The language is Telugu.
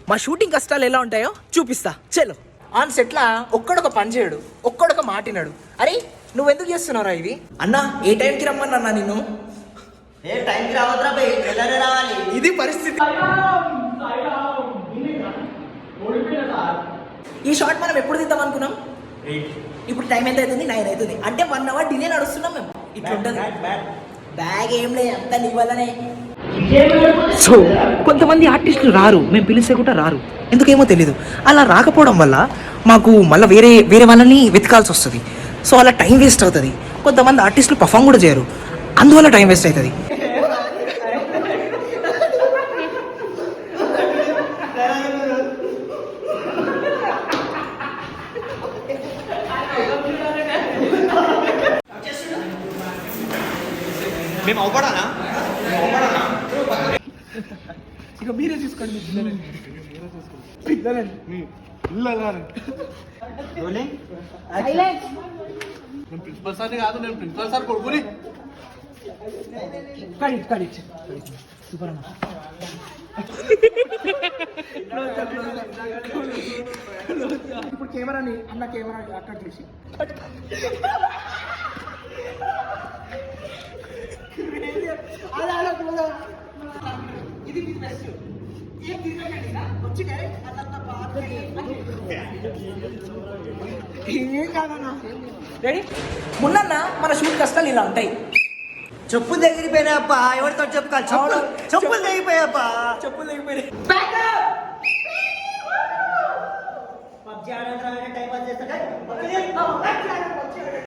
మా షూటింగ్ కష్టాలు ఎలా ఉంటాయో చూపిస్తా. చలో. ఆన్ సెట్లా ఒక్కడొక పని చేయడు, ఒక్కడొక మాటినాడు. అరే నువ్వెందుకు చేస్తున్నారా ఇవి? అన్నా ఏ టైంకి రమ్మన్నా నిన్ను? ఏ టైంకి రావద్దురా బై, వెళ్ళనే రావాలి. ఇది పరిస్థితి. ఈ షాట్ మనం ఎప్పుడు తీద్దాం అనుకున్నాం? ఇప్పుడు టైం ఎంత అవుతుంది? 9 అవుతుంది. అంటే 1 hour డిలే నడుస్తున్నాం మేము. ఇట్లుంటది. బ్యాగ్ ఏం లేదు, అంతా నీ వల్లనే. సో కొంతమంది ఆర్టిస్టులు రారు, మేము పిలిస్తే కూడా రారు, ఎందుకేమో తెలీదు. అలా రాకపోవడం వల్ల మాకు మళ్ళీ వేరే వేరే వాళ్ళని వెతకాల్సి వస్తుంది. సో అలా టైం వేస్ట్ అవుతుంది. కొంతమంది ఆర్టిస్టులు పర్ఫామ్ కూడా చేయరు, అందువల్ల టైం వేస్ట్ అవుతుంది. మేము అవపడానా? ఇక మీరే చూసుకోండి. నేను ప్రిన్సిపల్ సార్ని కాదు, నేను ప్రిన్సిపల్ సార్ కొడుకుని. సూపర్ అన్న. ఇప్పుడు కెమెరాని అన్న కెమెరా అక్కడ చూసి ఇది రెడీ. మున్న మన షూట్ కష్టాలు ఇలా ఉంటాయి. చెప్పులు తెగిరిపోయినాయప్ప, ఎవరితో చెప్పుకోవాలి? చెప్పులు తెగిపోయాప్ప, చెప్పులు తెగిపోయినాయి. పబ్జి ఆడే టైం పాస్ చేస్తా.